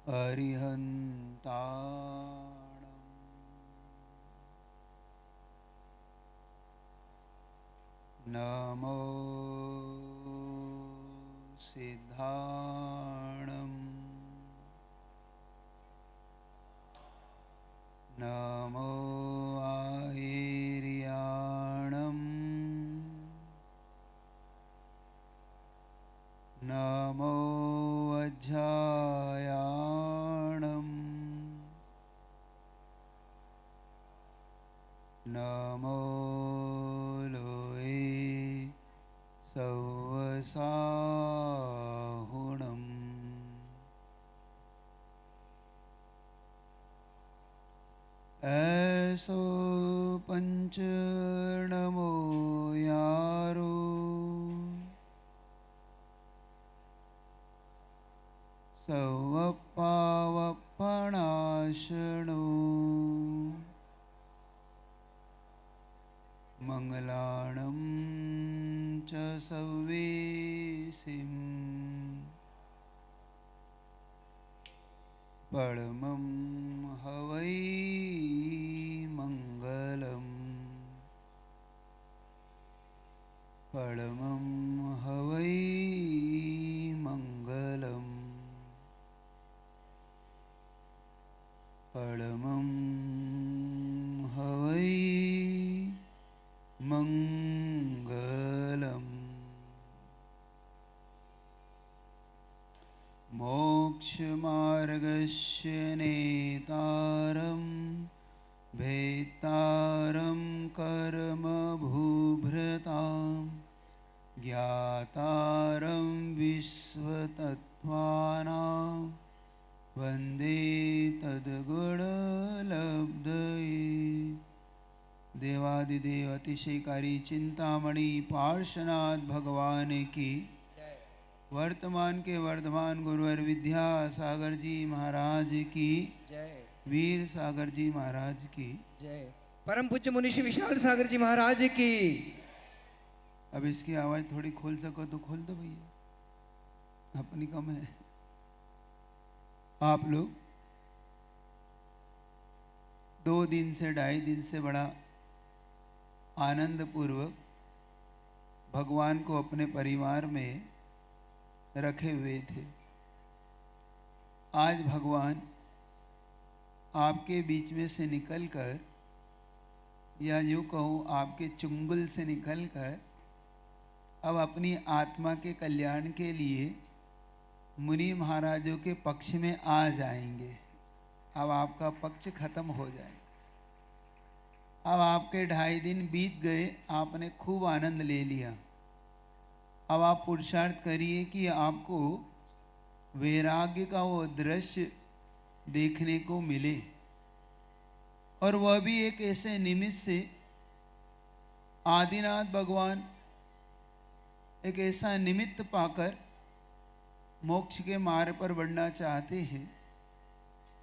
अरिहन्ताणम् नमो सिद्धाणम् नमो आहिर्याणम् नमो वज्रायाणम् नमो लोये सवसाहुणम् ऐसो पंच नमो यारो सवपावपणाशनो मंगलाणं च सवेसिं परमं हवै मंगलम् परमं हवै मंगलम् परमं हवै मंगलम् मोक्षमार्गस्य नेतारं भेत्तारं कर्मभूभृतां ज्ञातारं विश्वतत्त्वानां वन्दे तद्गुणलब्धये। देवादिदेव अतिशयकारी चिंतामणि पार्श्वनाथ भगवान की, वर्तमान के वर्धमान गुरुवर विद्यासागर जी महाराज की जय। वीर सागर जी महाराज की जय। परम पूज्य मुनीषी विशाल सागर जी महाराज की। अब इसकी आवाज थोड़ी खोल सको तो खोल दो भैया, अपनी कम है। आप लोग 2 दिन से 2.5 दिन से बड़ा आनंद पूर्वक भगवान को अपने परिवार में रखे हुए थे। आज भगवान आपके बीच में से निकलकर, या यूँ कहूँ आपके चुंगल से निकलकर, अब अपनी आत्मा के कल्याण के लिए मुनि महाराजों के पक्ष में आ जाएंगे। अब आपका पक्ष खत्म हो जाए। अब आपके 2.5 दिन बीत गए, आपने खूब आनंद ले लिया। अब आप पुरुषार्थ करिए कि आपको वैराग्य का वो दृश्य देखने को मिले, और वह भी एक ऐसे निमित्त से। आदिनाथ भगवान एक ऐसा निमित्त पाकर मोक्ष के मार्ग पर बढ़ना चाहते हैं,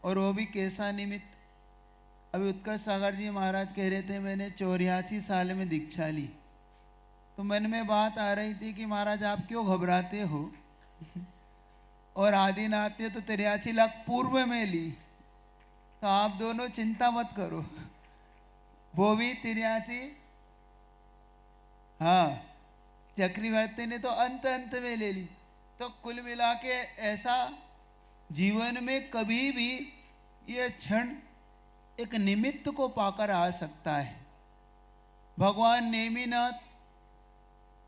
और वो भी कैसा निमित्त। अभी उत्कर्ष सागर जी महाराज कह रहे थे मैंने 84 साल में दीक्षा ली, तो मन में बात आ रही थी कि महाराज आप क्यों घबराते हो और आदिनाथ ने तो 83 लाख पूर्व में ली, तो आप दोनों चिंता मत करो, वो भी 83। हाँ, चक्रवर्ती ने तो अंत अंत में ले ली। तो कुल मिला के ऐसा जीवन में कभी भी यह क्षण एक निमित्त को पाकर आ सकता है। भगवान नेमिनाथ,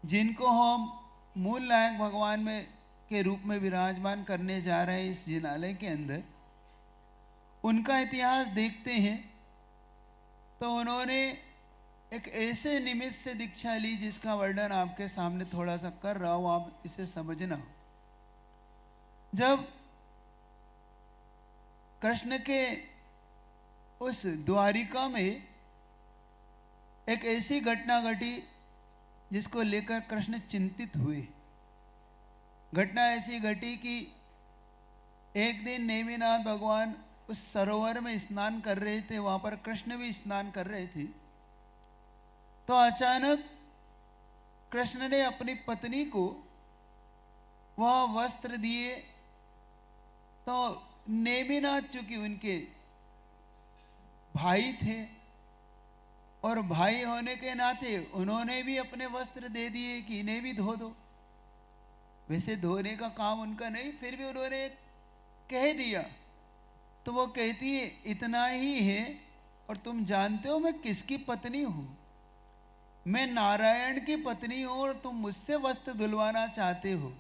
जिनको हम मूल नायक भगवान में के रूप में विराजमान करने जा रहे हैं इस जिनालय के अंदर, उनका इतिहास देखते हैं तो उन्होंने एक ऐसे निमित्त से दीक्षा ली जिसका वर्णन आपके सामने थोड़ा सा कर रहा हूं, आप इसे समझना। जब कृष्ण के उस द्वारिका में एक ऐसी घटना घटी जिसको लेकर कृष्ण चिंतित हुए। घटना ऐसी घटी कि एक दिन नेमिनाथ भगवान उस सरोवर में स्नान कर रहे थे, वहां पर कृष्ण भी स्नान कर रहे थे। तो अचानक कृष्ण ने अपनी पत्नी को वह वस्त्र दिए, तो नेमिनाथ चूंकि उनके भाई थे और भाई होने के नाते उन्होंने भी अपने वस्त्र दे दिए कि इन्हें भी धो दो। वैसे धोने का काम उनका नहीं, फिर भी उन्होंने कह दिया। तो वो कहती है इतना ही है, और तुम जानते हो मैं किसकी पत्नी हूं? मैं नारायण की पत्नी हूं और तुम मुझसे वस्त्र धुलवाना चाहते हो।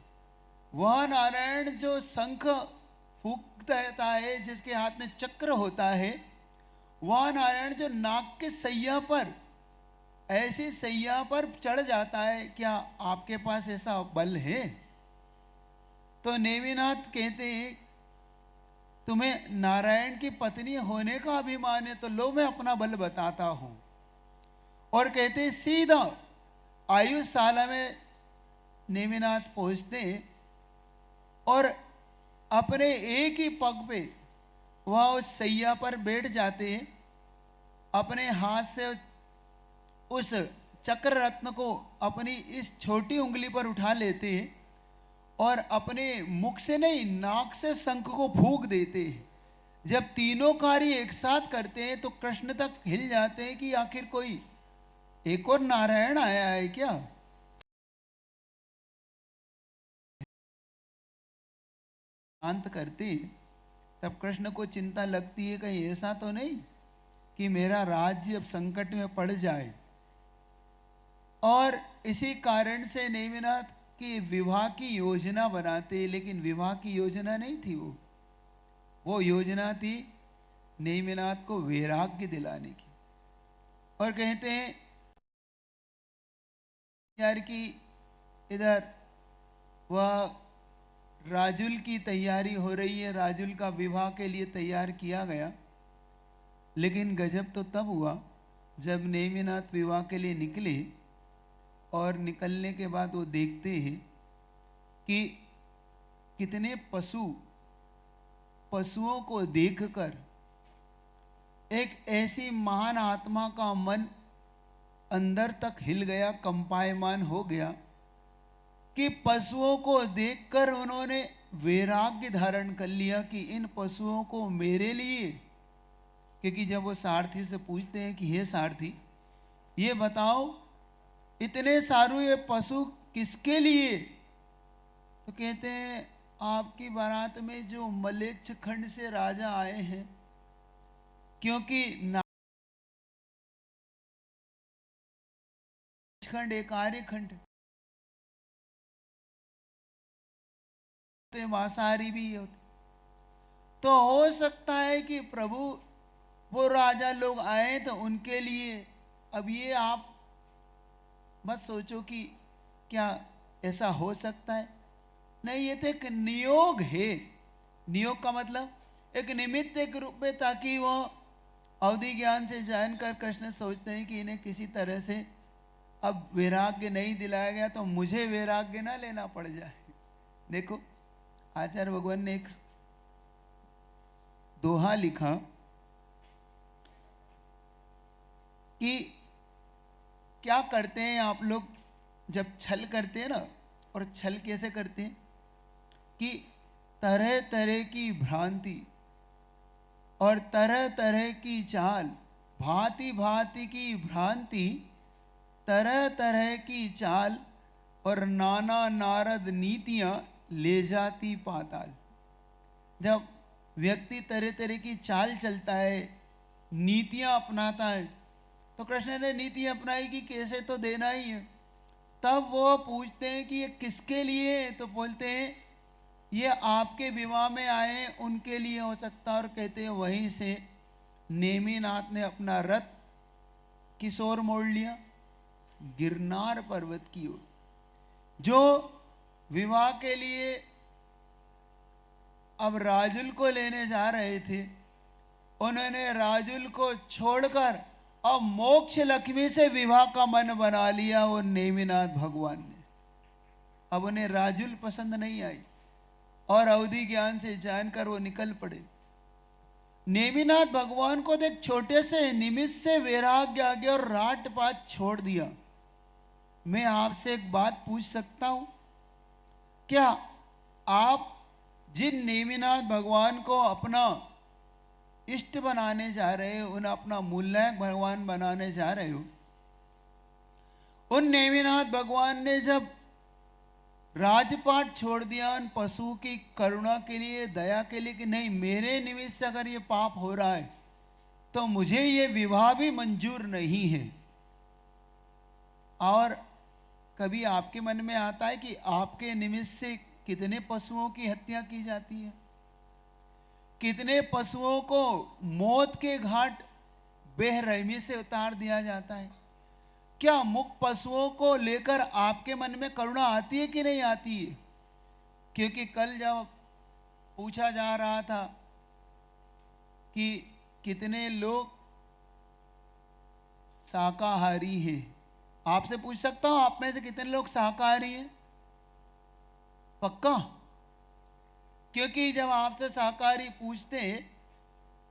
वह नारायण जो शंख फूंकता है, जिसके हाथ में चक्र होता है, वह नारायण जो नाग के सैया पर, ऐसी सैया पर चढ़ जाता है, क्या आपके पास ऐसा बल है? तो नेमिनाथ कहते हैं तुम्हें नारायण की पत्नी होने का अभिमान है, तो लो मैं अपना बल बताता हूं। और कहते हैं सीधा आयुशाला में नेमिनाथ पहुंचते हैं और अपने एक ही पग पे वह उस सैया पर बैठ जाते हैं। अपने हाथ से उस चक्र रत्न को अपनी इस छोटी उंगली पर उठा लेते हैं और अपने मुख से नहीं, नाक से शंख को फूंक देते हैं। जब तीनों कार्य एक साथ करते हैं तो कृष्ण तक हिल जाते हैं कि आखिर कोई एक और नारायण आया है क्या? शांत करते हैं। तब कृष्ण को चिंता लगती है कहीं ऐसा तो नहीं कि मेरा राज्य अब संकट में पड़ जाए। और इसी कारण से नेमिनाथ की विवाह की योजना बनाते, लेकिन विवाह की योजना नहीं थी वो योजना थी नेमिनाथ को वैराग्य दिलाने की। और कहते हैं यार कि इधर वह राजुल की तैयारी हो रही है, राजुल का विवाह के लिए तैयार किया गया। लेकिन गजब तो तब हुआ जब नेमिनाथ विवाह के लिए निकले और निकलने के बाद वो देखते हैं कि कितने पशुओं को देखकर एक ऐसी महान आत्मा का मन अंदर तक हिल गया, कंपायमान हो गया कि पशुओं को देखकर उन्होंने वैराग्य धारण कर लिया कि इन पशुओं को मेरे लिए, क्योंकि जब वो सारथी से पूछते हैं कि हे सारथी ये बताओ इतने सारे ये पशु किसके लिए? तो कहते हैं आपकी बारात में जो मलेच्छ खंड से राजा आए हैं, क्योंकि खंड एक आर्य खंड, मांसाहारी भी होते, तो हो सकता है कि प्रभु वो राजा लोग आए तो उनके लिए। अब ये आप मत सोचो कि क्या ऐसा हो सकता है, नहीं, ये तो एक नियोग है। नियोग का मतलब एक निमित्त के रूप में, ताकि वो अवधि ज्ञान से जानकर कृष्ण सोचते हैं कि इन्हें किसी तरह से अब वैराग्य नहीं दिलाया गया तो मुझे वैराग्य ना लेना पड़ जाए। देखो आचार्य भगवान ने एक दोहा लिखा कि क्या करते हैं आप लोग जब छल करते हैं ना, और छल कैसे करते हैं कि तरह तरह की भ्रांति और तरह तरह की चाल, भांति भांति की भ्रांति, तरह तरह की चाल और नाना नारद नीतियां ले जाती पाताल। जब व्यक्ति तरह तरह की चाल चलता है, नीतियां अपनाता है, तो कृष्ण ने नीति अपनाई कि कैसे तो देना ही है। तब वो पूछते हैं कि ये किसके लिए है? तो बोलते हैं ये आपके विवाह में आए उनके लिए हो सकता है। और कहते हैं वहीं से नेमिनाथ ने अपना रथ किस ओर मोड़ लिया? गिरनार पर्वत की ओर। जो विवाह के लिए अब राजुल को लेने जा रहे थे, उन्होंने राजुल को छोड़कर अब मोक्ष लक्ष्मी से विवाह का मन बना लिया वो नेमिनाथ भगवान ने। अब उन्हें राजुल पसंद नहीं आई और अवधि ज्ञान से जानकर वो निकल पड़े। नेमिनाथ भगवान को देख छोटे से निमित्त से वैराग्य आ गया और राट पात छोड़ दिया। मैं आपसे एक बात पूछ सकता हूं, क्या आप जिन नेमिनाथ भगवान को अपना इष्ट बनाने जा रहे हो, उन्हें अपना मूलनायक भगवान बनाने जा रहे हो, उन नेमिनाथ भगवान ने जब राजपाट छोड़ दिया उन पशुओं की करुणा के लिए, दया के लिए, कि नहीं मेरे निमित्त से अगर ये पाप हो रहा है तो मुझे ये विवाह भी मंजूर नहीं है। और कभी आपके मन में आता है कि आपके निमित्त से कितने पशुओं की हत्या की जाती है, कितने पशुओं को मौत के घाट बेरहमी से उतार दिया जाता है। क्या मुख पशुओं को लेकर आपके मन में करुणा आती है कि नहीं आती है? क्योंकि कल जब पूछा जा रहा था कि कितने लोग शाकाहारी हैं, आपसे पूछ सकता हूं आप में से कितने लोग शाकाहारी हैं? पक्का? क्योंकि जब आपसे शाकाहारी पूछते हैं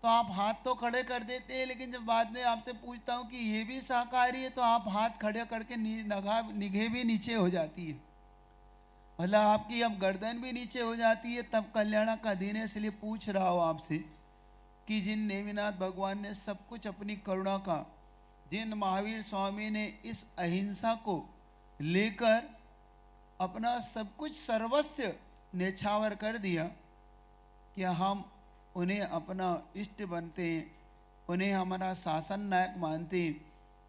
तो आप हाथ तो खड़े कर देते हैं, लेकिन जब बाद में आपसे पूछता हूं कि ये भी शाकाहारी है तो आप हाथ खड़े करके निगाह भी नीचे हो जाती है, मतलब आपकी अब गर्दन भी नीचे हो जाती है। तब कल्याण का दिन है, इसलिए पूछ रहा हूं आपसे कि जिन नेमिनाथ भगवान ने सब कुछ अपनी करुणा का, जिन महावीर स्वामी ने इस अहिंसा को लेकर अपना सब कुछ सर्वस्व न्यौछावर कर दिया, क्या हम उन्हें अपना इष्ट बनते हैं, उन्हें हमारा शासन नायक मानते हैं,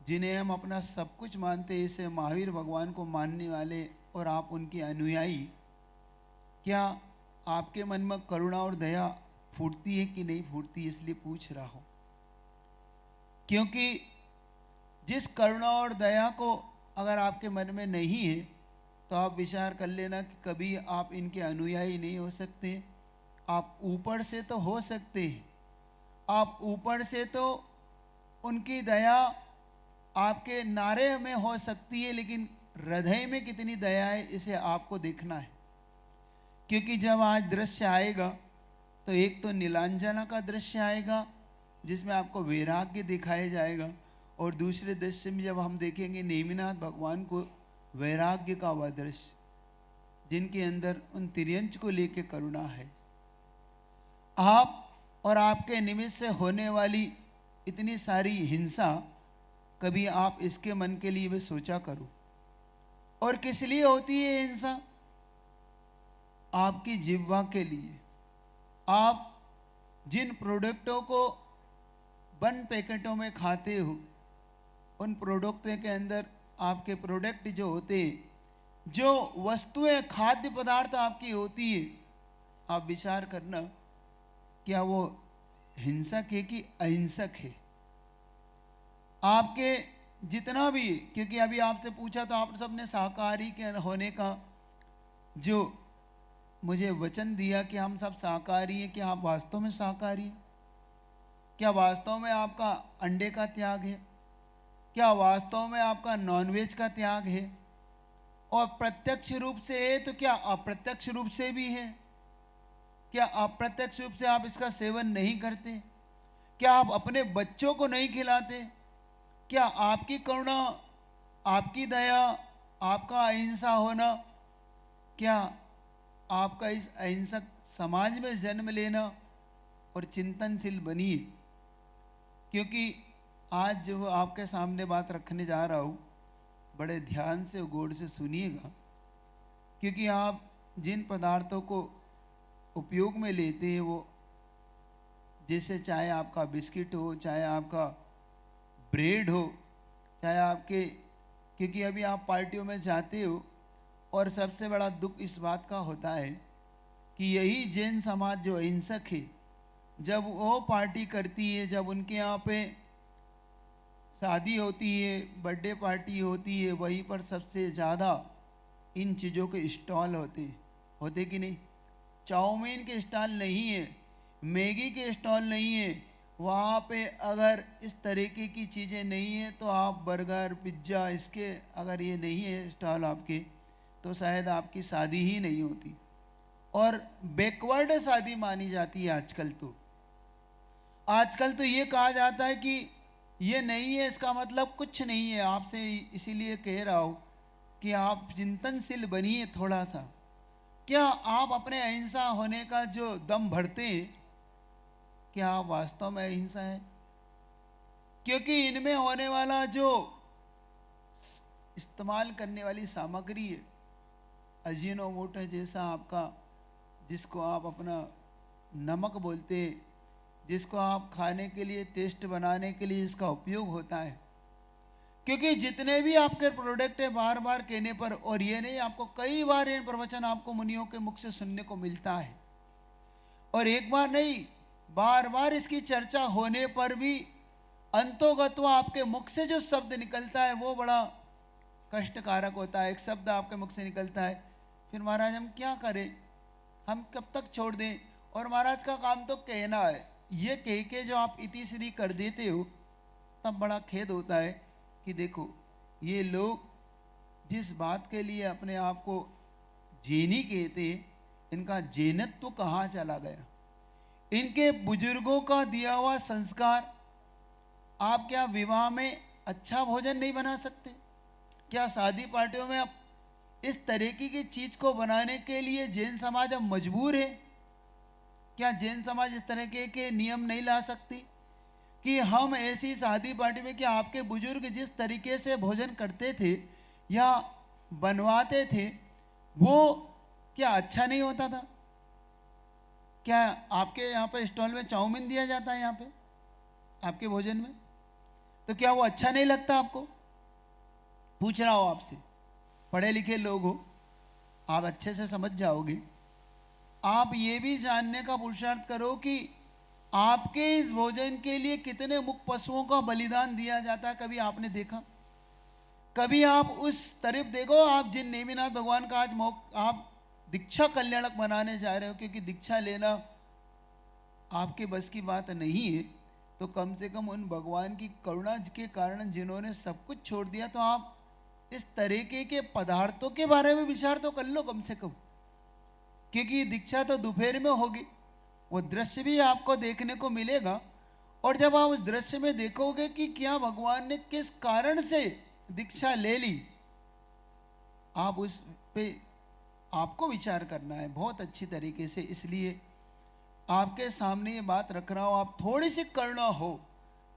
जिन्हें हम अपना सब कुछ मानते हैं, इसे महावीर भगवान को मानने वाले और आप उनके अनुयायी, क्या आपके मन में करुणा और दया फूटती है कि नहीं फूटती? इसलिए पूछ रहा हूं, क्योंकि जिस करुणा और दया को अगर आपके मन में नहीं है तो आप विचार कर लेना कि कभी आप इनके अनुयायी नहीं हो सकते। आप ऊपर से तो हो सकते हैं, आप ऊपर से तो उनकी दया आपके नारे में हो सकती है, लेकिन हृदय में कितनी दया है इसे आपको देखना है। क्योंकि जब आज दृश्य आएगा तो एक तो नीलांजना का दृश्य आएगा जिसमें आपको वैराग्य दिखाया जाएगा, और दूसरे दृश्य में जब हम देखेंगे नेमिनाथ भगवान को, वैराग्य का वह दृश्य जिनके अंदर उन तिर्यंच को लेकर करुणा है। आप और आपके निमित्त से होने वाली इतनी सारी हिंसा, कभी आप इसके मन के लिए भी सोचा करो। और किस लिए होती है हिंसा? आपकी जिह्वा के लिए। आप जिन प्रोडक्टों को बंद पैकेटों में खाते हो, उन प्रोडक्टों के अंदर आपके प्रोडक्ट जो होते हैं, जो वस्तुएं खाद्य पदार्थ आपकी होती है, आप विचार करना क्या वो हिंसक है कि अहिंसक है? आपके जितना भी, क्योंकि अभी आपसे पूछा तो आप सबने शाकाहारी के होने का जो मुझे वचन दिया कि हम सब शाकाहारी हैं, क्या आप वास्तव में शाकाहारी हैं? क्या वास्तव में आपका अंडे का त्याग है? क्या वास्तव में आपका नॉनवेज का त्याग है? और प्रत्यक्ष रूप से है तो क्या अप्रत्यक्ष रूप से भी है? क्या अप्रत्यक्ष रूप से आप इसका सेवन नहीं करते? क्या आप अपने बच्चों को नहीं खिलाते? क्या आपकी करुणा, आपकी दया, आपका अहिंसा होना, क्या आपका इस अहिंसक समाज में जन्म लेना और चिंतनशील बनिए? क्योंकि आज जो आपके सामने बात रखने जा रहा हूँ, बड़े ध्यान से और गौर से सुनिएगा, क्योंकि आप जिन पदार्थों को उपयोग में लेते हैं, वो जैसे चाहे आपका बिस्किट हो, चाहे आपका ब्रेड हो, चाहे आपके, क्योंकि अभी आप पार्टियों में जाते हो और सबसे बड़ा दुख इस बात का होता है कि यही जैन समाज जो अहिंसक है, जब वो पार्टी करती है, जब उनके यहाँ पे शादी होती है, बर्थडे पार्टी होती है, वहीं पर सबसे ज़्यादा इन चीज़ों के स्टॉल होते कि नहीं? चाउमीन के स्टॉल नहीं है, मैगी के स्टॉल नहीं है, वहाँ पे अगर इस तरीके की चीज़ें नहीं है तो आप बर्गर, पिज्ज़ा, इसके अगर ये नहीं है स्टॉल आपके, तो शायद आपकी शादी ही नहीं होती। और बैकवर्ड शादी मानी जाती है आजकल तो ये कहा जाता है कि ये नहीं है, इसका मतलब कुछ नहीं है। आपसे इसीलिए कह रहा हूँ कि आप चिंतनशील बनिए थोड़ा सा। क्या आप अपने अहिंसा होने का जो दम भरते हैं, क्या आप वास्तव में अहिंसा है? क्योंकि इनमें होने वाला जो इस्तेमाल करने वाली सामग्री है, अजीनोमोटो जैसा आपका, जिसको आप अपना नमक बोलते हैं, जिसको आप खाने के लिए टेस्ट बनाने के लिए इसका उपयोग होता है, क्योंकि जितने भी आपके प्रोडक्ट है बार बार कहने पर, और ये नहीं, आपको कई बार ये प्रवचन आपको मुनियों के मुख से सुनने को मिलता है, और एक बार नहीं बार बार इसकी चर्चा होने पर भी अंतोगत्वा आपके मुख से जो शब्द निकलता है वो बड़ा कष्टकारक होता है। एक शब्द आपके मुख से निकलता है, फिर महाराज हम क्या करें, हम कब तक छोड़ दें, और महाराज का काम तो कहना है, ये कह के जो आप इतिश्री कर देते हो, तब बड़ा खेद होता है कि देखो ये लोग जिस बात के लिए अपने आप को जैनी कहते, इनका जैनत्व कहाँ चला गया? इनके बुजुर्गों का दिया हुआ संस्कार, आप क्या विवाह में अच्छा भोजन नहीं बना सकते? क्या शादी पार्टियों में आप इस तरीके की चीज को बनाने के लिए जैन समाज अब मजबूर है? क्या जैन समाज इस तरह के नियम नहीं ला सकती कि हम ऐसी शादी पार्टी में, कि आपके बुजुर्ग जिस तरीके से भोजन करते थे या बनवाते थे वो क्या अच्छा नहीं होता था? क्या आपके यहाँ पे स्टॉल में चाउमीन दिया जाता है यहाँ पे आपके भोजन में, तो क्या वो अच्छा नहीं लगता आपको? पूछ रहा हो आपसे, पढ़े लिखे लोग हो, आप अच्छे से समझ जाओगे। आप ये भी जानने का पुरुषार्थ करो कि आपके इस भोजन के लिए कितने मुख पशुओं का बलिदान दिया जाता है, कभी आपने देखा? कभी आप उस तरफ देखो, आप जिन नेमिनाथ भगवान का आज आप दीक्षा कल्याणक बनाने जा रहे हो, क्योंकि दीक्षा लेना आपके बस की बात नहीं है, तो कम से कम उन भगवान की करुणा के कारण जिन्होंने सब कुछ छोड़ दिया, तो आप इस तरीके के पदार्थों के बारे में विचार तो कर लो कम से कम, क्योंकि दीक्षा तो दोपहर में होगी, वो दृश्य भी आपको देखने को मिलेगा, और जब आप उस दृश्य में देखोगे कि क्या भगवान ने किस कारण से दीक्षा ले ली, आप उस पे आपको विचार करना है बहुत अच्छी तरीके से। इसलिए आपके सामने ये बात रख रहा हूं, आप थोड़ी सी करुणा हो,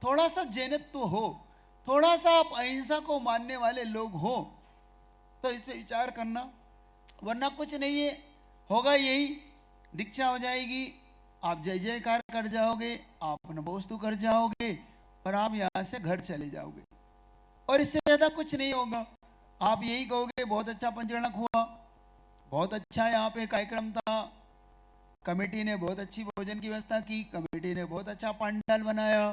थोड़ा सा जैनत्व हो, थोड़ा सा आप अहिंसा को मानने वाले लोग हो, तो इस पे विचार करना, वरना कुछ नहीं है, होगा यही, दीक्षा हो जाएगी, आप जय जयकार कर जाओगे, आप नमोस्तु कर जाओगे, और आप यहाँ से घर चले जाओगे, और इससे ज्यादा कुछ नहीं होगा। आप यही कहोगे बहुत अच्छा पंचगणक हुआ, बहुत अच्छा यहाँ पे कार्यक्रम था, कमेटी ने बहुत अच्छी भोजन की व्यवस्था की, कमेटी ने बहुत अच्छा पंडाल बनाया,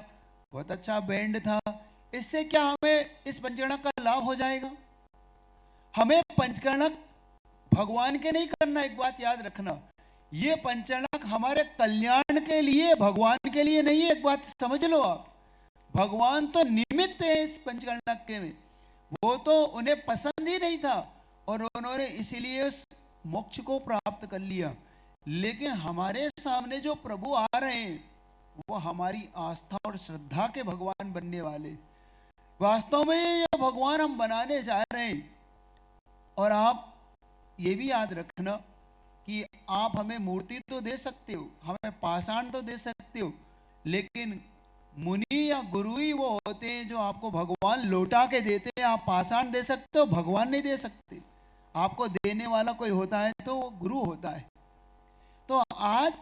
बहुत अच्छा बैंड था, इससे क्या हमें इस पंचगणक का लाभ हो जाएगा? हमें पंचगणक भगवान के नहीं करना, एक बात याद रखना, ये पंचगणक हमारे कल्याण के लिए, भगवान के लिए नहीं है, एक बात समझ लो आप। भगवान तो निमित्त है इस पंचगणक के में, वो तो उन्हें पसंद ही नहीं था, और उन्होंने इसीलिए उस मोक्ष को प्राप्त कर लिया। लेकिन हमारे सामने जो प्रभु आ रहे हैं वो हमारी आस्था और श्रद्धा के भगवान बनने वाले, वास्तव में ये भगवान हम बनाने जा रहे हैं। और आप ये भी याद रखना कि आप हमें मूर्ति तो दे सकते हो, हमें पाषाण तो दे सकते हो, लेकिन मुनि या गुरु ही वो होते हैं जो आपको भगवान लौटा के देते हैं। आप पाषाण दे सकते हो, भगवान नहीं दे सकते। आपको देने वाला कोई होता है तो वो गुरु होता है। तो आज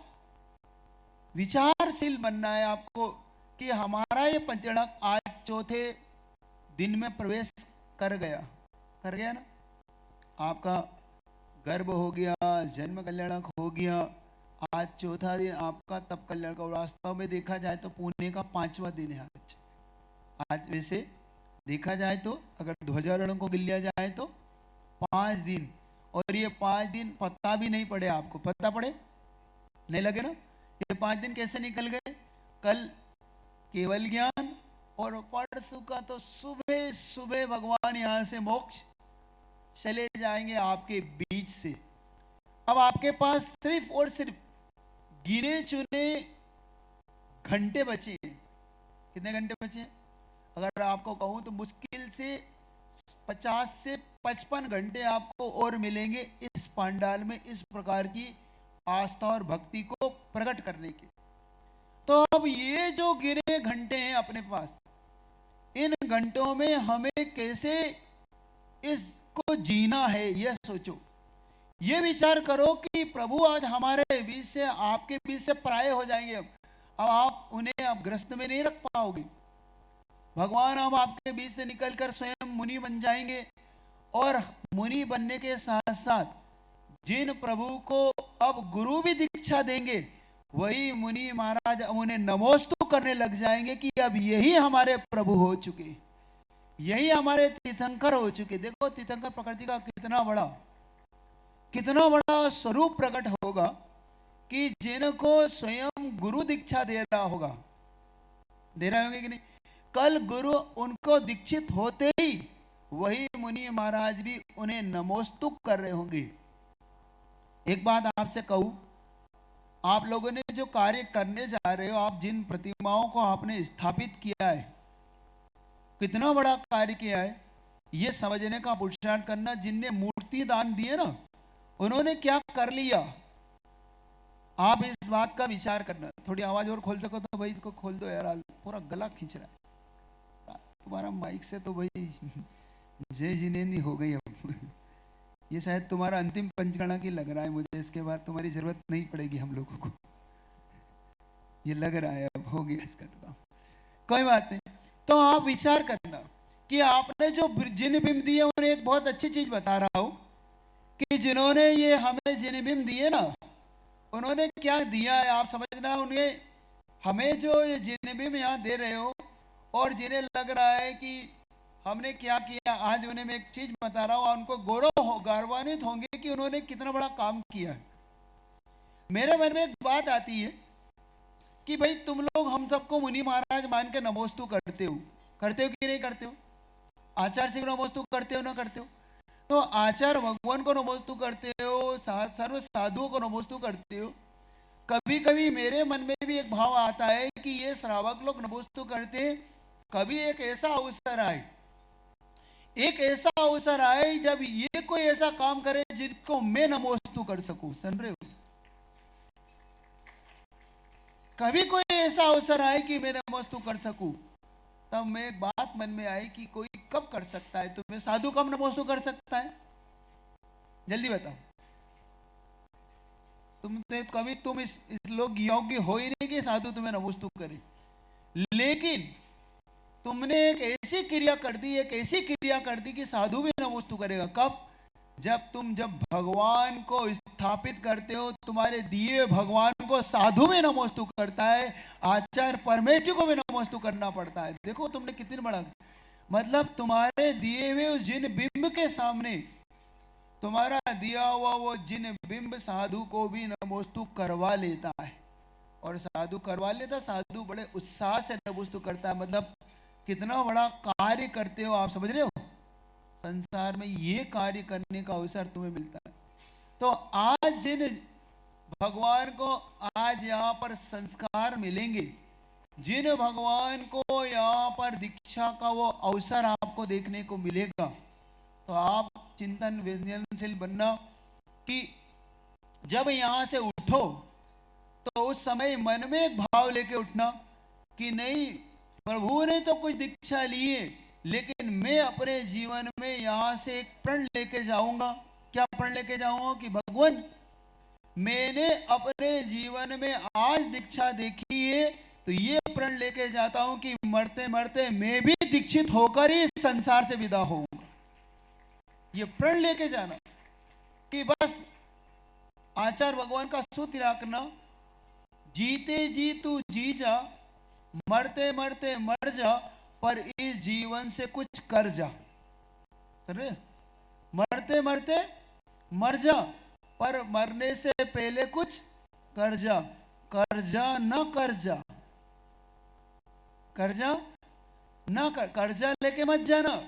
विचारशील बनना है आपको कि हमारा ये पंचगणक आज चौथे दिन में प्रवेश कर गया ना, आपका गर्भ हो गया, जन्म कल्याणक हो गया, आज चौथा दिन आपका तप कल्याण का। वास्तव में देखा जाए तो पुणे का 5वां दिन है आज वैसे देखा जाए तो, अगर ध्वजारोहण को गिन लिया जाए तो 5 दिन, और ये 5 दिन पता भी नहीं पड़े, आपको पता पड़े नहीं लगे ना, ये 5 दिन कैसे निकल गए? कल केवल ज्ञान, और परसों का तो सुबह सुबह भगवान यहां से मोक्ष चले जाएंगे आपके बीच से। अब आपके पास सिर्फ और सिर्फ गिने चुने घंटे बचे। कितने घंटे बचे? अगर आपको कहूं तो मुश्किल से 50 से 55 घंटे आपको और मिलेंगे इस पंडाल में इस प्रकार की आस्था और भक्ति को प्रकट करने के। तो अब ये जो गिने घंटे हैं अपने पास, इन घंटों में हमें कैसे इसको जीना है, यह सोचो। ये विचार करो कि प्रभु आज हमारे बीच से, आपके बीच से पराये हो जाएंगे। अब आप उन्हें अब ग्रस्त में नहीं रख पाओगे। भगवान अब आपके बीच से निकलकर स्वयं मुनि बन जाएंगे, और मुनि बनने के साथ साथ जिन प्रभु को अब गुरु भी दीक्षा देंगे, वही मुनि महाराज अब उन्हें नमोस्तु करने लग जाएंगे कि अब यही हमारे प्रभु हो चुके, यही हमारे तीर्थंकर हो चुके। देखो तीर्थंकर प्रकृति का कितना बड़ा स्वरूप प्रकट होगा कि जिनको स्वयं गुरु दीक्षा दे रहा होगा, दे रहे होंगे कि नहीं। कल गुरु उनको दीक्षित होते ही वही मुनि महाराज भी उन्हें नमोस्तु कर रहे होंगे। एक बात आपसे कहूं, आप लोगों ने जो कार्य करने जा रहे हो, आप जिन प्रतिमाओं को आपने स्थापित किया है, कितना बड़ा कार्य किया है, यह समझने का पुरुषार्थ करना। जिनने मूर्ति दान दिए ना, उन्होंने क्या कर लिया, आप इस बात का विचार करना। थोड़ी आवाज और खोल सको तो भाई इसको खोल दो यार, पूरा गला खींच रहा है तुम्हारा माइक से तो भाई जय जिनेंद्र हो गई अब। ये शायद तुम्हारा अंतिम पंचगणा की लग रहा है मुझे, इसके बाद तुम्हारी जरूरत नहीं पड़ेगी हम लोगों को, ये लग रहा है अब हो गया इसका तो काम। कोई बात नहीं। तो आप विचार करना कि आपने जो जिन बिंब दिए, उन्हें एक बहुत अच्छी चीज बता रहा हूं कि जिन्होंने ये हमें जिन बिंब दिए ना, उन्होंने क्या दिया है आप समझना। उन्हें हमें जो ये जिन बिंब यहाँ दे रहे हो, और जिन्हें लग रहा है कि हमने क्या किया, आज उन्हें मैं एक चीज बता रहा हूं, उनको गौरवान्वित होंगे कि उन्होंने कितना बड़ा काम किया है। मेरे मन में एक बात आती है कि भाई तुम लोग हम सबको मुनि महाराज मान के नमोस्तु करते हो कि नहीं करते हो? आचार्य सिंह नमोस्तु करते हो ना करते हो? तो आचार्य भगवान को नमोस्तु करते हो, सर्व साधुओं को नमोस्तु करते हो। कभी कभी मेरे मन में भी एक भाव आता है कि ये श्रावक लोग नमोस्तु करते, कभी एक ऐसा अवसर आए जब ये कोई ऐसा काम करे जिनको मैं नमोस्तु कर सकूं। सुन रहे हो? कभी कोई ऐसा अवसर आए कि मैं नमोस्तु कर सकूं, तब मैं एक बात मन में आई कि कोई कब कर सकता है? तुम्हें साधु कब नमोस्तु कर सकता है? जल्दी बताओ। तुम इस लोग योग्य हो ही नहीं कि साधु तुम्हें नमोस्तु करे। लेकिन तुमने एक ऐसी क्रिया कर दी कि साधु भी नमोस्तु करेगा। कब? जब भगवान को स्थापित करते हो, तुम्हारे दिए भगवान को साधु भी नमोस्तु करता है, आचार्य परमेश्वर को भी नमोस्तु करना पड़ता है। देखो तुमने कितनी बड़ा, मतलब तुम्हारे दिए हुए जिन बिंब के सामने तुम्हारा दिया हुआ वो जिन बिंब साधु को भी नमोस्तु करवा लेता है, और साधु करवा लेता, साधु बड़े उत्साह से नमोस्तु करता है। मतलब कितना बड़ा कार्य करते हो आप, समझ रहे हो? संसार में ये कार्य करने का अवसर तुम्हें मिलता है। तो आज जिन भगवान को आज यहाँ पर संस्कार मिलेंगे, जिन भगवान को यहाँ पर दीक्षा का वो अवसर आपको देखने को मिलेगा, तो आप चिंतन विज्ञानशील बनना कि जब यहाँ से उठो तो उस समय मन में एक भाव लेके उठना कि नहीं, प्रभु ने तो कुछ दीक्षा ली है, लेकिन मैं अपने जीवन में यहाँ से एक प्रण लेके जाऊंगा। क्या प्रण लेके जाऊंगा? कि भगवान, मैंने अपने जीवन में आज दीक्षा देखी है, तो ये प्रण लेके जाता हूं कि मरते मरते मैं भी दीक्षित होकर ही संसार से विदा होऊंगा। ये प्रण लेके जाना कि बस आचार्य भगवान का सूत्र रखना, जीते जी तू जी जा, मरते मरते मर जा, पर इस जीवन से कुछ कर जा। समझे? मरते मरते मर जा, पर मरने से पहले कुछ कर जा। कर्जा न कर जा, कर्जा न कर, कर्जा लेके मत जाना,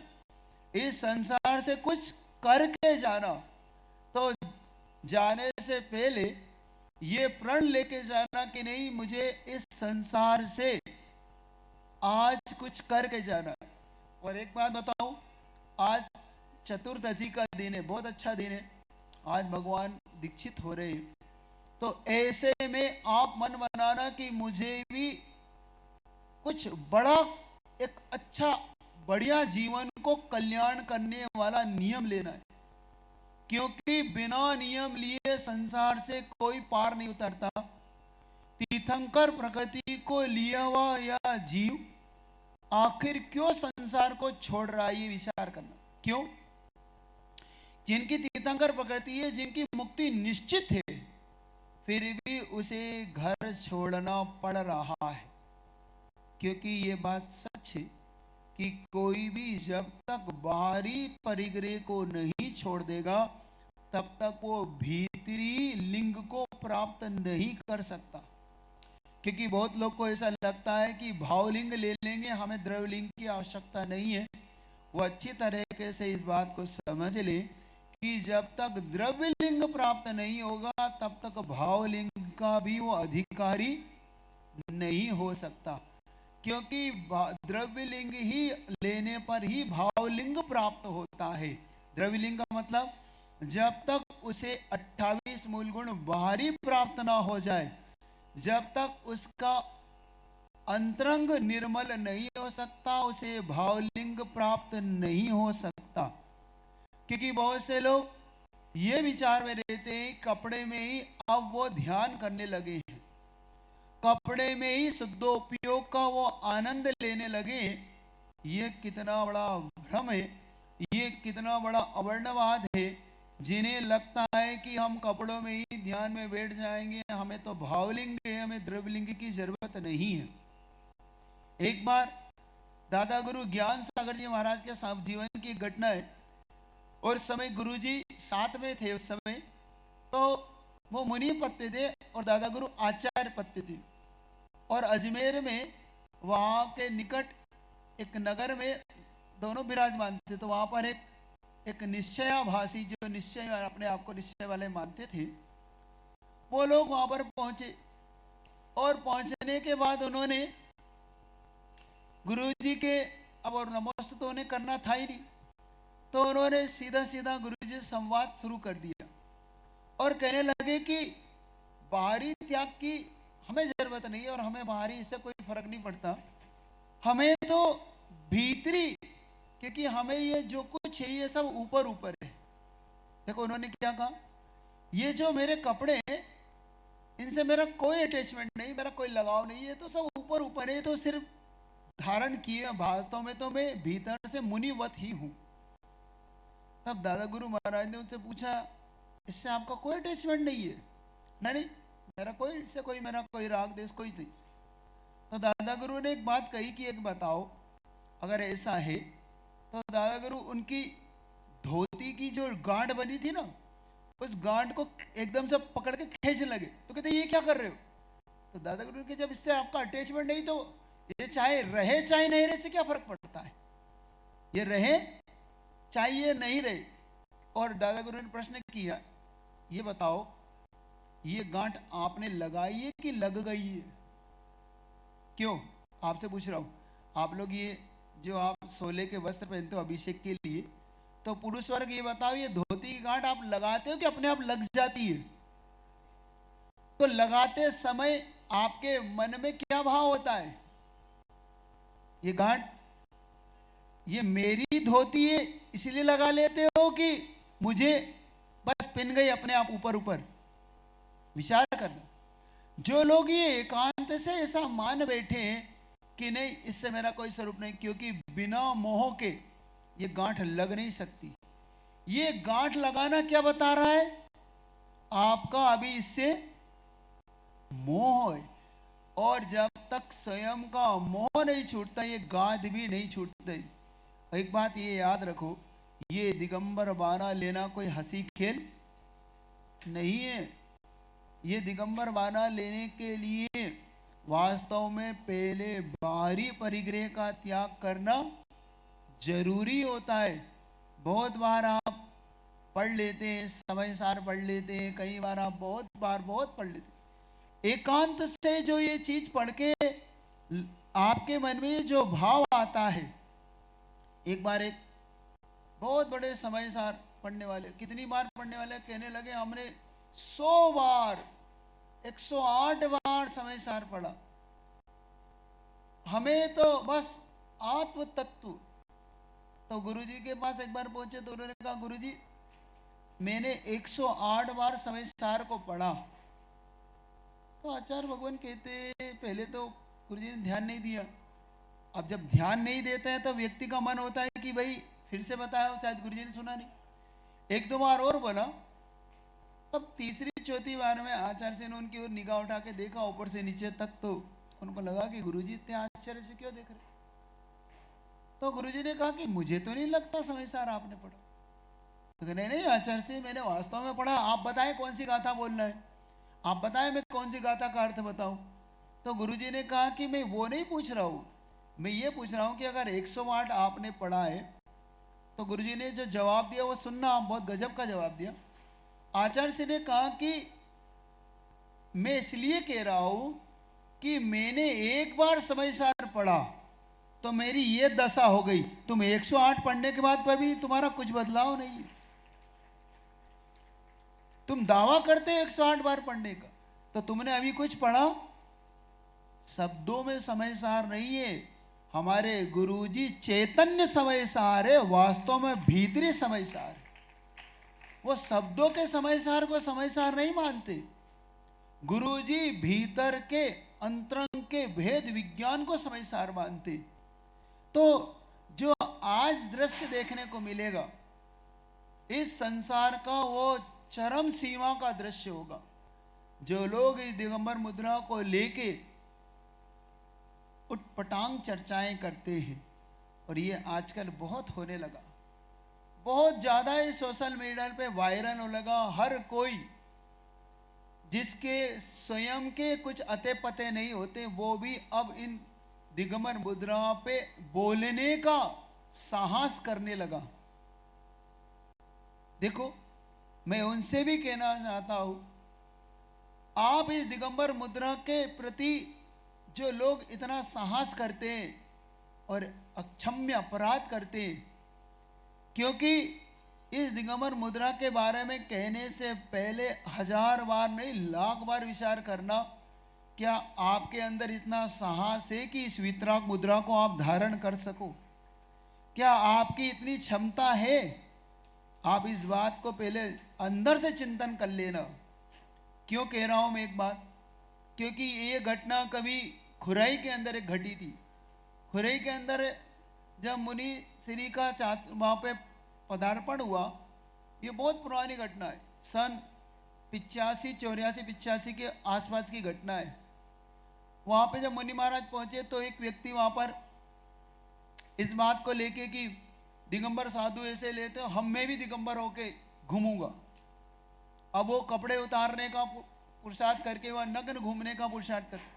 इस संसार से कुछ करके जाना। तो जाने से पहले ये प्रण लेके जाना कि नहीं, मुझे इस संसार से आज कुछ करके जाना। और एक बात बताऊं, आज चतुर्दशी का दिन है, बहुत अच्छा दिन है, आज भगवान दीक्षित हो रहे हैं। तो ऐसे में आप मन बनाना कि मुझे भी कुछ बड़ा, एक अच्छा बढ़िया जीवन को कल्याण करने वाला नियम लेना है, क्योंकि बिना नियम लिए संसार से कोई पार नहीं उतरता। तीर्थंकर प्रकृति को लिया हुआ या जीव आखिर क्यों संसार को छोड़ रहा है, ये विचार करना। क्यों? जिनकी तीर्थंकर प्रकृति है, जिनकी मुक्ति निश्चित है, फिर भी उसे घर छोड़ना पड़ रहा है। क्योंकि ये बात सच है कि कोई भी जब तक बाहरी परिग्रह को नहीं छोड़ देगा, तब तक वो भीतरी लिंग को प्राप्त नहीं कर सकता। क्योंकि बहुत लोग को ऐसा लगता है कि भावलिंग ले लेंगे, हमें द्रव्यलिंग की आवश्यकता नहीं है। वो अच्छी तरीके से इस बात को समझ ले कि जब तक द्रव्यलिंग प्राप्त नहीं होगा, तब तक भावलिंग का भी वो अधिकारी नहीं हो सकता। क्योंकि द्रव्यलिंग ही लेने पर ही भावलिंग प्राप्त होता है। द्रव्यलिंग का मतलब जब तक उसे 28 मूल गुण बाहरी प्राप्त ना हो जाए, जब तक उसका अंतरंग निर्मल नहीं हो सकता, उसे भावलिंग प्राप्त नहीं हो सकता। क्योंकि बहुत से लोग ये विचार में रहते हैं, कपड़े में ही अब वो ध्यान करने लगे हैं, कपड़े में ही शुद्धोपयोग का वो आनंद लेने लगे। ये कितना बड़ा भ्रम है, ये कितना बड़ा अवर्णवाद है। जिन्हें लगता है कि हम कपड़ों में ही ध्यान में बैठ जाएंगे, हमें तो भावलिंग है, हमें द्रव्यलिंग की जरूरत नहीं है। एक बार दादा गुरु ज्ञान सागर जी महाराज के जीवन की घटना है। और समय गुरुजी साथ में थे उस समय, तो वो मुनि पद पे थे और दादा गुरु आचार्य पद पे थे। और अजमेर में वहाँ के निकट एक नगर में दोनों विराजमान थे। तो वहाँ पर एक निश्चयाभासी, जो निश्चय अपने आप को निश्चय वाले मानते थे, वो लोग वहाँ पर पहुँचे। और पहुँचने के बाद उन्होंने गुरुजी के, अब और नमस्ते तो उन्हें करना था ही नहीं, तो उन्होंने सीधा सीधा गुरुजी से संवाद शुरू कर दिया और कहने लगे कि बाहरी त्याग की हमें जरूरत नहीं है और हमें बाहरी इससे कोई फर्क नहीं पड़ता, हमें तो भीतरी, क्योंकि हमें ये जो कुछ है ये सब ऊपर ऊपर है। देखो उन्होंने क्या कहा, ये जो मेरे कपड़े हैं इनसे मेरा कोई अटैचमेंट नहीं, मेरा कोई लगाव नहीं है, तो सब ऊपर ऊपर है, तो सिर्फ धारण किए, वास्तव में तो मैं भीतर से मुनिवत ही हूं। तब दादा गुरु महाराज ने उनसे पूछा, इससे आपका कोई अटैचमेंट नहीं है? नहीं, मेरा कोई, इससे कोई मेरा कोई राग देश कोई नहीं। तो दादा गुरु ने एक बात कही कि एक बताओ, अगर ऐसा है तो दादा गुरु उनकी धोती की जो गांठ बनी थी ना, उस गांठ को एकदम से पकड़ के खींचने लगे। तो कहते ये क्या कर रहे हो? तो दादा गुरु के, जब इससे आपका अटैचमेंट नहीं, तो ये चाहे रहे चाहे नहीं रहे से क्या फर्क पड़ता है, ये रहे चाहिए नहीं रहे। और दादा गुरु ने प्रश्न किया, ये बताओ ये गांठ आपने लगाई है कि लग गई है? क्यों आपसे पूछ रहा हूं, आप लोग ये जो आप सोले के वस्त्र पहनते हो अभिषेक के लिए, तो पुरुष वर्ग ये बताओ, ये धोती की गांठ आप लगाते हो कि अपने आप लग जाती है? तो लगाते समय आपके मन में क्या भाव होता है? ये गांठ ये मेरी धोती है इसलिए लगा लेते हो कि मुझे बस पिन गई अपने आप ऊपर ऊपर? विचार करना। जो लोग ये एकांत से ऐसा मान बैठे हैं कि नहीं इससे मेरा कोई स्वरूप नहीं, क्योंकि बिना मोह के ये गांठ लग नहीं सकती। ये गांठ लगाना क्या बता रहा है? आपका अभी इससे मोह है, और जब तक स्वयं का मोह नहीं छूटता ये गांठ भी नहीं छूटते। एक बात ये याद रखो, ये दिगंबर बाना लेना कोई हंसी खेल नहीं है। ये दिगंबर बाना लेने के लिए वास्तव में पहले बाहरी परिग्रह का त्याग करना जरूरी होता है। बहुत बार आप पढ़ लेते हैं, समय सार पढ़ लेते हैं, कई बार आप बहुत पढ़ लेते हैं। एकांत से जो ये चीज पढ़ के आपके मन में जो भाव आता है, एक बार एक बहुत बड़े समय सार पढ़ने वाले। कितनी बार पढ़ने वाले? कहने लगे हमने 100 बार 108 बार समय सार पढ़ा। हमें तो बस आत्म तत्व। तो गुरुजी के पास एक बार पहुंचे तो उन्होंने कहा गुरुजी मैंने 108 बार समय सार को पढ़ा। तो आचार्य भगवान कहते पहले तो गुरुजी ने ध्यान नहीं दिया। अब जब ध्यान नहीं देते हैं तो व्यक्ति का मन होता है कि भाई फिर से बताया, शायद गुरुजी ने सुना नहीं। एक दो बार और बोला, तब तीसरी चौथी बार में आचार्य से ने उनकी ओर निगाह उठा के देखा ऊपर से नीचे तक, तो उनको लगा कि गुरुजी इतने आश्चर्य से क्यों देख रहे। तो गुरुजी ने कहा कि मुझे तो नहीं लगता समय सार आपने पढ़ा। तो कहा नहीं नहीं आचार्य से मैंने वास्तव में पढ़ा, आप बताएं कौन सी गाथा बोलना है, आप बताएं मैं कौन सी गाथा का अर्थ बताऊं। तो गुरुजी ने कहा कि मैं वो नहीं पूछ रहा हूं, मैं ये पूछ रहा हूं कि अगर 108 आपने पढ़ा है तो गुरुजी ने जो जवाब दिया वो सुनना, आप बहुत गजब का जवाब दिया। आचार्य से ने कहा कि मैं इसलिए कह रहा हूं कि मैंने एक बार समय सार पढ़ा तो मेरी ये दशा हो गई, तुम 108 पढ़ने के बाद पर भी तुम्हारा कुछ बदलाव नहीं है। तुम दावा करते हो 108 बार पढ़ने का, तो तुमने अभी कुछ पढ़ा? शब्दों में समय सार नहीं है, हमारे गुरुजी चैतन्य समय सार है, वास्तव में भीतरी समय सार। वो शब्दों के समय सार को समय सार नहीं मानते। गुरुजी भीतर के अंतरंग के भेद विज्ञान को समय सार मानते। तो जो आज दृश्य देखने को मिलेगा इस संसार का वो चरम सीमा का दृश्य होगा। जो लोग इस दिगंबर मुद्रा को लेके उटपटांग चर्चाएं करते हैं, और ये आजकल बहुत होने लगा, बहुत ज्यादा ही सोशल मीडिया पे वायरल होने लगा। हर कोई जिसके स्वयं के कुछ अते पते नहीं होते वो भी अब इन दिगंबर मुद्रा पे बोलने का साहस करने लगा। देखो मैं उनसे भी कहना चाहता हूं, आप इस दिगंबर मुद्रा के प्रति जो लोग इतना साहस करते हैं और अक्षम्य अपराध करते हैं, क्योंकि इस दिगंबर मुद्रा के बारे में कहने से पहले 1000 बार नहीं लाख बार विचार करना, क्या आपके अंदर इतना साहस है कि इस वितराग मुद्रा को आप धारण कर सको? क्या आपकी इतनी क्षमता है? आप इस बात को पहले अंदर से चिंतन कर लेना। क्यों कह रहा हूं मैं एक बात, क्योंकि ये घटना कभी खुराई के अंदर एक घटी थी। खुराई के अंदर जब मुनि श्री का वहां पे पदार्पण हुआ, ये बहुत पुरानी घटना है, सन 85 84 85 के आसपास की घटना है। वहां पे जब मुनि महाराज पहुंचे तो एक व्यक्ति वहां पर इस बात को लेके कि दिगंबर साधु ऐसे लेते हो, हम मैं भी दिगंबर होके घूमूंगा। अब वो कपड़े उतारने का पुरुषार्थ करके वह नग्न घूमने का पुरुषार्थ करके,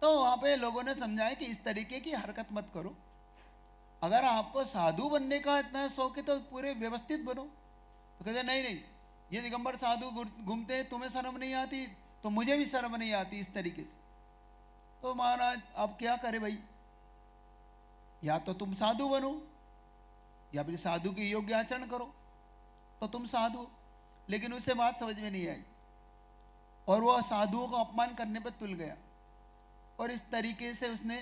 तो वहां पे लोगों ने समझाया कि इस तरीके की हरकत मत करो। अगर आपको साधु बनने का इतना शौक है तो पूरे व्यवस्थित बनो। तो कहते नहीं नहीं, ये दिगंबर साधु घूमते हैं, तुम्हें शर्म नहीं आती तो मुझे भी शर्म नहीं आती इस तरीके से। तो महाराज अब क्या करे भाई, या तो तुम साधु बनो या फिर साधु के योग्य आचरण करो, तो तुम साधु। लेकिन उसे बात समझ में नहीं आई और वह साधुओं का अपमान करने पर तुल गया। और इस तरीके से उसने,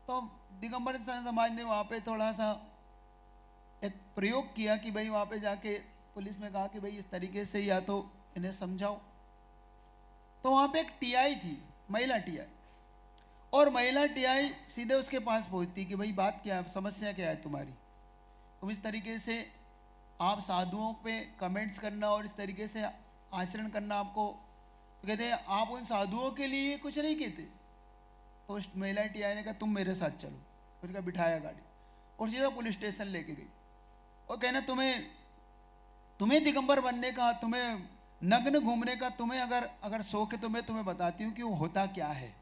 तो दिगंबर समाज ने वहाँ पे थोड़ा सा एक प्रयोग किया कि भाई वहाँ पे जाके पुलिस में कहा कि भाई इस तरीके से या तो इन्हें समझाओ। तो वहाँ पे एक टीआई थी, महिला टीआई, और महिला टीआई सीधे उसके पास पहुँचती कि भाई बात क्या है, समस्या क्या है तुम्हारी। तुम इस तरीके से आप साधुओं पे कमेंट्स करना और इस तरीके से आचरण करना आपको, तो कहते हैं आप उन साधुओं के लिए कुछ नहीं कहते। तो उस महिला टीआई ने कहा तुम मेरे साथ चलो, उनका बिठाया गाड़ी और सीधा पुलिस स्टेशन लेके गई। और कहना तुम्हें दिगंबर बनने का, तुम्हें नग्न घूमने का, तुम्हें अगर शौक है तो मैं तुम्हें बताती हूँ कि वो होता क्या है।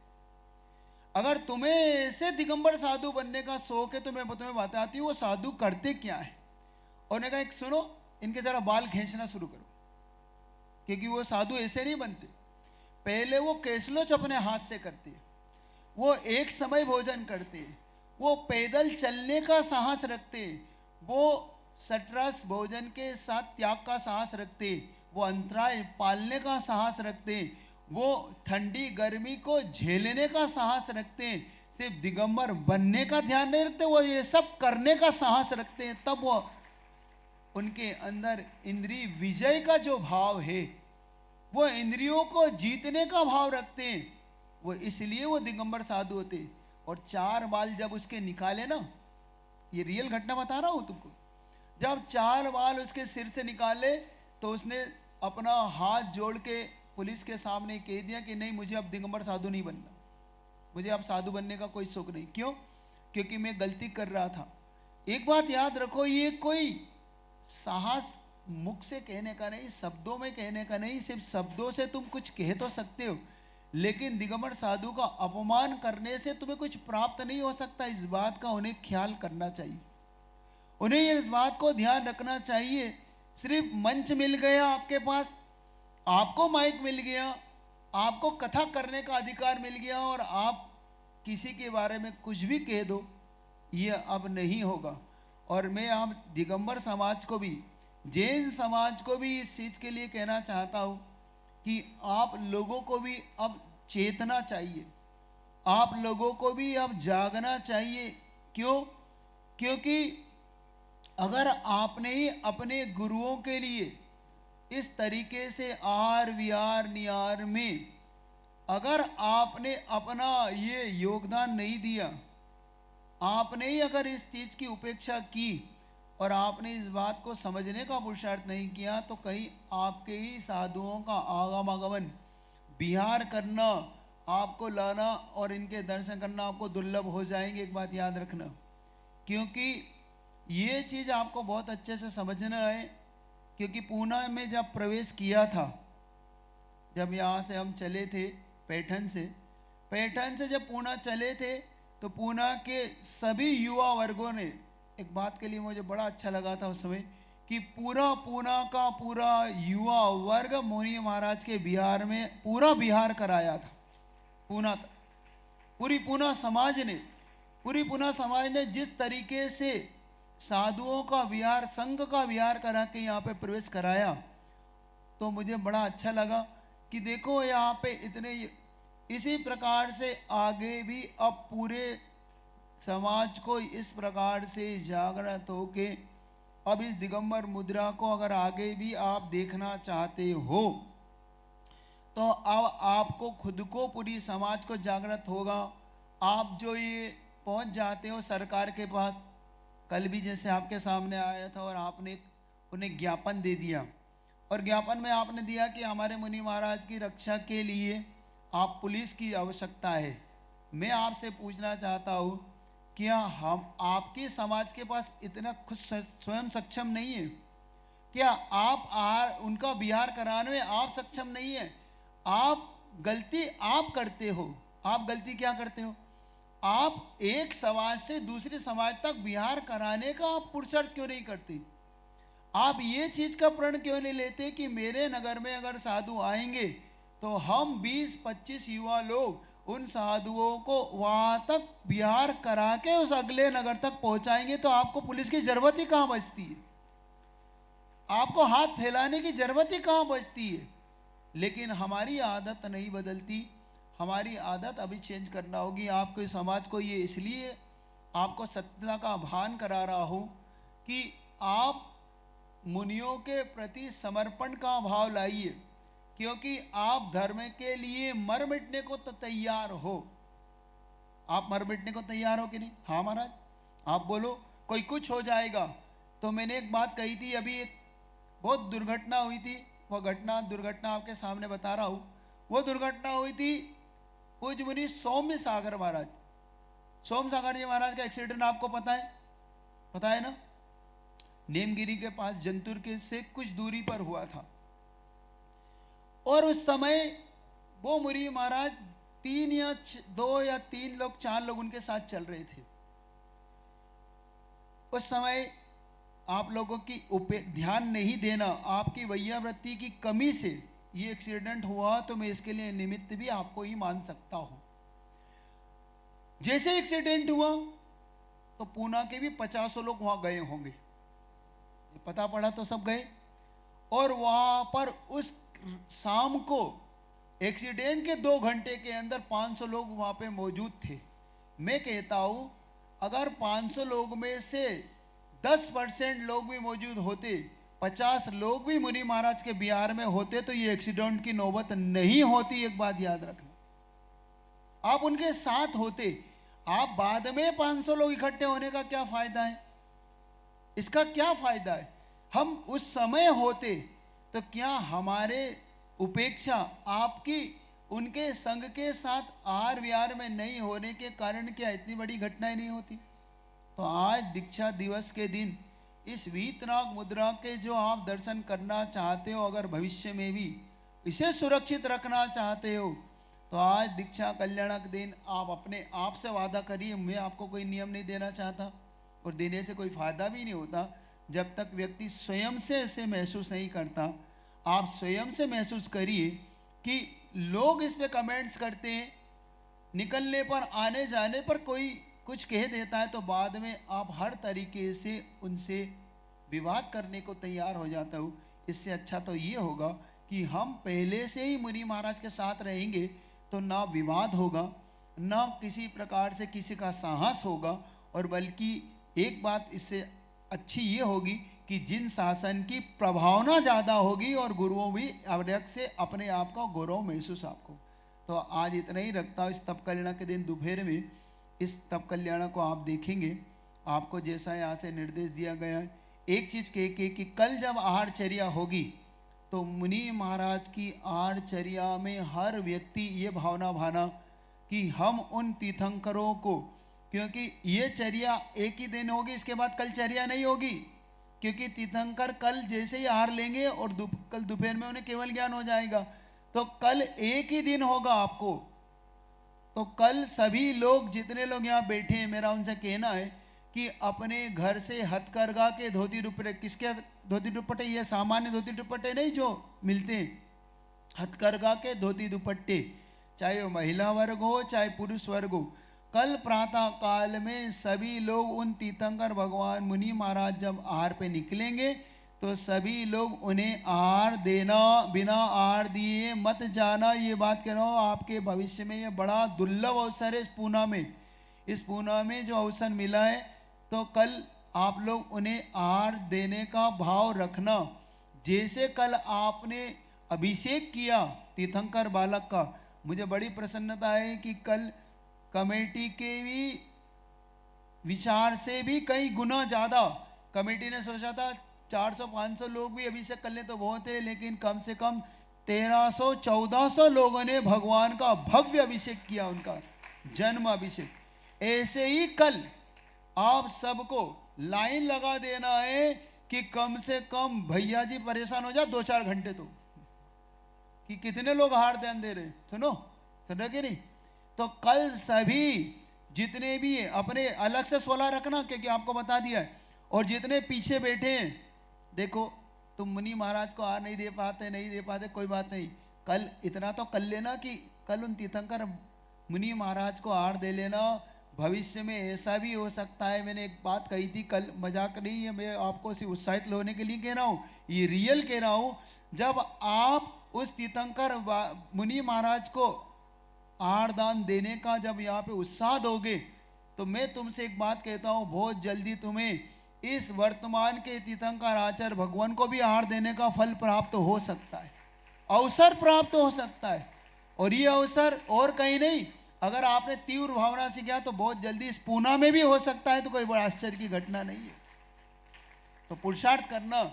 अगर तुम्हें ऐसे दिगंबर साधु बनने का शौक है तो मैं तुम्हें बताती हूँ वो साधु करते क्या है। और ने कहा एक सुनो, इनके जरा बाल खींचना शुरू करो, क्योंकि वो साधु ऐसे नहीं बनते। पहले वो कैसलोच अपने हाथ से करते हैं, वो एक समय भोजन करते हैं, वो पैदल चलने का साहस रखते, वो सटरस भोजन के साथ त्याग का साहस रखते, वो अंतराय पालने का साहस रखते, वो ठंडी गर्मी को झेलने का साहस रखते, सिर्फ दिगंबर बनने का ध्यान नहीं रखते, वो ये सब करने का साहस रखते हैं। तब वो उनके अंदर इंद्रिय विजय का जो भाव है, वो इंद्रियों को जीतने का भाव रखते हैं, वो इसलिए वो दिगंबर साधु होते। और 4 बाल जब उसके निकाले ना, ये रियल घटना बता रहा हूं तुमको, जब 4 बाल उसके सिर से निकाले तो उसने अपना हाथ जोड़ के पुलिस के सामने कह दिया कि नहीं, मुझे अब दिगंबर साधु नहीं बनना, मुझे अब साधु बनने का कोई शौक नहीं। क्यों? क्योंकि मैं गलती कर रहा था। एक बात याद रखो, ये कोई साहस मुख से कहने का नहीं, शब्दों में कहने का नहीं। सिर्फ शब्दों से तुम कुछ कह तो सकते हो, लेकिन दिगंबर साधु का अपमान करने से तुम्हें कुछ प्राप्त नहीं हो सकता। इस बात का उन्हें ख्याल करना चाहिए, उन्हें इस बात को ध्यान रखना चाहिए। सिर्फ मंच मिल गया आपके पास, आपको माइक मिल गया, आपको कथा करने का अधिकार मिल गया और आप किसी के बारे में कुछ भी कह दो, ये अब नहीं होगा। और मैं आप दिगंबर समाज को भी, जैन समाज को भी इस चीज़ के लिए कहना चाहता हूँ कि आप लोगों को भी अब चेतना चाहिए, आप लोगों को भी अब जागना चाहिए। क्यों? क्योंकि अगर आपने ही अपने गुरुओं के लिए इस तरीके से आर विहार निहार में अगर आपने अपना ये योगदान नहीं दिया, आपने ही अगर इस चीज़ की उपेक्षा की और आपने इस बात को समझने का पुरुषार्थ नहीं किया, तो कहीं आपके ही साधुओं का आगमन विहार करना, आपको लाना और इनके दर्शन करना आपको दुर्लभ हो जाएंगे। एक बात याद रखना, क्योंकि ये चीज़ आपको बहुत अच्छे से समझना है। क्योंकि पूना में जब प्रवेश किया था, जब यहाँ से हम चले थे पैठन से जब पूना चले थे, तो पूना के सभी युवा वर्गों ने, एक बात के लिए मुझे बड़ा अच्छा लगा था उस समय, कि पूरा पूना का पूरा युवा वर्ग मुनि महाराज के बिहार में पूरा बिहार कराया था। पूना तक पूरी पूना समाज ने जिस तरीके से साधुओं का विहार, संघ का विहार करा के यहाँ पे प्रवेश कराया, तो मुझे बड़ा अच्छा लगा कि देखो यहाँ पे इतने, इसी प्रकार से आगे भी अब पूरे समाज को इस प्रकार से जागृत होके अब इस दिगंबर मुद्रा को अगर आगे भी आप देखना चाहते हो, तो अब आपको खुद को, पूरी समाज को जागृत होगा। आप जो ये पहुंच जाते हो सरकार के पास, कल भी जैसे आपके सामने आया था और आपने उन्हें ज्ञापन दे दिया, और ज्ञापन में आपने दिया कि हमारे मुनि महाराज की रक्षा के लिए आप पुलिस की आवश्यकता है। मैं आपसे पूछना चाहता हूँ, क्या हम आपके समाज के पास इतना खुद स्वयं सक्षम नहीं है? क्या आप उनका विहार कराने में आप सक्षम नहीं है? आप गलती आप करते हो। आप गलती क्या करते हो? आप एक समाज से दूसरे समाज तक विहार कराने का आप पुरुषार्थ क्यों नहीं करते? आप ये चीज का प्रण क्यों नहीं लेते कि मेरे नगर में अगर साधु आएंगे तो हम 20-25 युवा लोग उन साधुओं को वहां तक विहार करा के उस अगले नगर तक पहुंचाएंगे, तो आपको पुलिस की जरूरत ही कहां बचती है? आपको हाथ फैलाने की जरूरत ही कहां बचती है? लेकिन हमारी आदत नहीं बदलती, हमारी आदत अभी चेंज करना होगी। आपको समाज को ये इसलिए आपको सत्यता का भान करा रहा हूं कि आप मुनियों के प्रति समर्पण का भाव लाइए, क्योंकि आप धर्म के लिए मर मिटने को तो तैयार हो। आप मर मिटने को तैयार हो कि नहीं? हाँ महाराज, आप बोलो, कोई कुछ हो जाएगा। तो मैंने एक बात कही थी, अभी एक बहुत दुर्घटना हुई थी, वो दुर्घटना आपके सामने बता रहा हूं। वो दुर्घटना हुई थी पूज्य मुनि सौम्य सागर महाराज, सोम सागर जी महाराज का एक्सीडेंट आपको पता है ना? नीमगिरी के पास जंतुर के से कुछ दूरी पर हुआ था, और उस समय वो मुनि महाराज 2 या 3 लोग, 4 लोग उनके साथ चल रहे थे। उस समय आप लोगों की ध्यान नहीं देना, आपकी वैयावृत्ति की कमी से ये एक्सीडेंट हुआ, तो मैं इसके लिए निमित्त भी आपको ही मान सकता हूं। जैसे एक्सीडेंट हुआ, तो पूना के भी 50 लोग वहां गए होंगे, पता पड़ा तो सब गए। और वहां पर उस शाम को एक्सीडेंट के 2 घंटे के अंदर 500 लोग वहां पे मौजूद थे। मैं कहता हूं अगर 500 लोग में से 10% लोग भी मौजूद होते, 50 लोग भी मुनि महाराज के बिहार में होते, तो ये एक्सीडेंट की नौबत नहीं होती। एक बात याद रखना, आप उनके साथ होते। आप बाद में 500 लोग इकट्ठे होने का क्या फायदा है, इसका क्या फायदा है। हम उस समय होते तो क्या हमारे उपेक्षा आपकी उनके संग के साथ आर विहार में नहीं होने के कारण क्या इतनी बड़ी घटनाएं नहीं होती। तो आज दीक्षा दिवस के दिन इस वीतराग मुद्रा के जो आप दर्शन करना चाहते हो, अगर भविष्य में भी इसे सुरक्षित रखना चाहते हो, तो आज दीक्षा कल्याणक दिन आप अपने आप से वादा करिए। मैं आपको कोई नियम नहीं देना चाहता और देने से कोई फायदा भी नहीं होता जब तक व्यक्ति स्वयं से इसे महसूस नहीं करता। आप स्वयं से महसूस करिए कि लोग इस पे कमेंट्स करते हैं, निकलने पर आने जाने पर कोई कुछ कह देता है तो बाद में आप हर तरीके से उनसे विवाद करने को तैयार हो जाता हो। इससे अच्छा तो ये होगा कि हम पहले से ही मुनि महाराज के साथ रहेंगे तो ना विवाद होगा, ना किसी प्रकार से किसी का साहस होगा, और बल्कि एक बात इससे अच्छी ये होगी कि जिन शासन की प्रभावना ज़्यादा होगी और गुरुओं भी अलग से अपने आप का गौरव महसूस आपको। तो आज इतना ही रखता हूँ। इस तप कल्याण के दिन दोपहर में इस तप कल्याण को आप देखेंगे। आपको जैसा यहाँ से निर्देश दिया गया है, एक चीज़ कह के कि कल जब आहारचर्या होगी तो मुनि महाराज की आहारचर्या में हर व्यक्ति ये भावना भाना कि हम उन तीर्थंकरों को, क्योंकि ये चर्या एक ही दिन होगी, इसके बाद कल चर्या नहीं होगी, क्योंकि तीर्थंकर कल जैसे ही आहार लेंगे और कल दोपहर में उन्हें केवल ज्ञान हो जाएगा, तो कल एक ही दिन होगा आपको। तो कल सभी लोग, जितने लोग यहाँ बैठे हैं, मेरा उनसे कहना है कि अपने घर से हथकरघा के धोती दुपट्टे, किसके धोती दुपट्टे, ये सामान्य धोती दुपट्टे नहीं जो मिलते हैं, हथकरघा के धोती दुपट्टे, चाहे वो महिला वर्ग हो चाहे पुरुष वर्ग हो, कल प्रातः काल में सभी लोग उन तीर्थंकर भगवान मुनि महाराज जब आहार पे निकलेंगे तो सभी लोग उन्हें आहार देना, बिना आहार दिए मत जाना। ये बात कह रहा हूँ, आपके भविष्य में ये बड़ा दुर्लभ अवसर है। इस पूना में जो अवसर मिला है, तो कल आप लोग उन्हें आहार देने का भाव रखना। जैसे कल आपने अभिषेक किया तीर्थंकर बालक का, मुझे बड़ी प्रसन्नता है कि कल कमेटी के भी विचार से भी कई गुना ज़्यादा, कमेटी ने सोचा था 400-500 लोग भी अभिषेक कर ले तो बहुत है, लेकिन कम से कम 1300-1400 लोगों ने भगवान का भव्य अभिषेक किया, उनका जन्म अभिषेक। ऐसे ही कल आप सबको लाइन लगा देना है कि कम से कम भैया जी परेशान हो जाए 2-4 घंटे तो, कि कितने लोग हार ध्यान दे रहे, सुनो कि नहीं। तो कल सभी जितने भी अपने अलग से 16 रखना, क्योंकि आपको बता दिया है, और जितने पीछे बैठे हैं, देखो तुम मुनि महाराज को आहार नहीं दे पाते कोई बात नहीं, कल इतना तो कर लेना कि कल उन तीर्थंकर मुनि महाराज को आहार दे लेना। भविष्य में ऐसा भी हो सकता है, मैंने एक बात कही थी कल, मजाक नहीं है, मैं आपको सिर्फ उत्साहित होने के लिए कह रहा हूँ, ये रियल कह रहा हूँ। जब आप उस तीर्थंकर मुनि महाराज को आहार दान देने का जब यहाँ पे उत्साह दोगे, तो मैं तुमसे एक बात कहता हूँ, बहुत जल्दी तुम्हें इस वर्तमान के तीर्थंकर आचार्य भगवान को भी आहार देने का फल प्राप्त हो सकता है, अवसर प्राप्त हो सकता है। और ये अवसर और कहीं नहीं, अगर आपने तीव्र भावना से किया तो बहुत जल्दी इस पूना में भी हो सकता है, तो कोई बड़ा आश्चर्य की घटना नहीं है। तो पुरुषार्थ करना।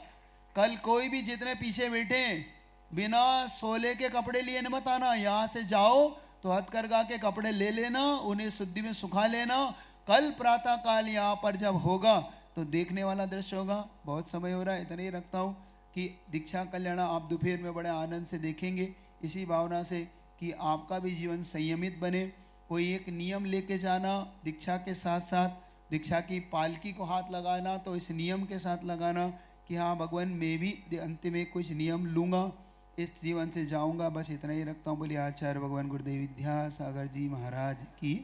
कल कोई भी जितने पीछे बैठे हैं, बिना सोले के कपड़े लिए मत आना। यहाँ से जाओ तो हथकरघा के कपड़े ले लेना, उन्हें शुद्धि में सुखा लेना। कल प्रातः काल यहाँ पर जब होगा तो देखने वाला दृश्य होगा। बहुत समय हो रहा है, इतना ही रखता हूँ कि दीक्षा कल्याण आप दोपहर में बड़े आनंद से देखेंगे, इसी भावना से कि आपका भी जीवन संयमित बने। कोई एक नियम लेके जाना, दीक्षा के साथ साथ दीक्षा की पालकी को हाथ लगाना, तो इस नियम के साथ लगाना कि हाँ भगवान मैं भी अंत में कुछ नियम लूँगा, इस जीवन से जाऊँगा। बस इतना ही रखता हूँ। बोलिए आचार्य भगवान गुरुदेव विद्यासागर जी महाराज की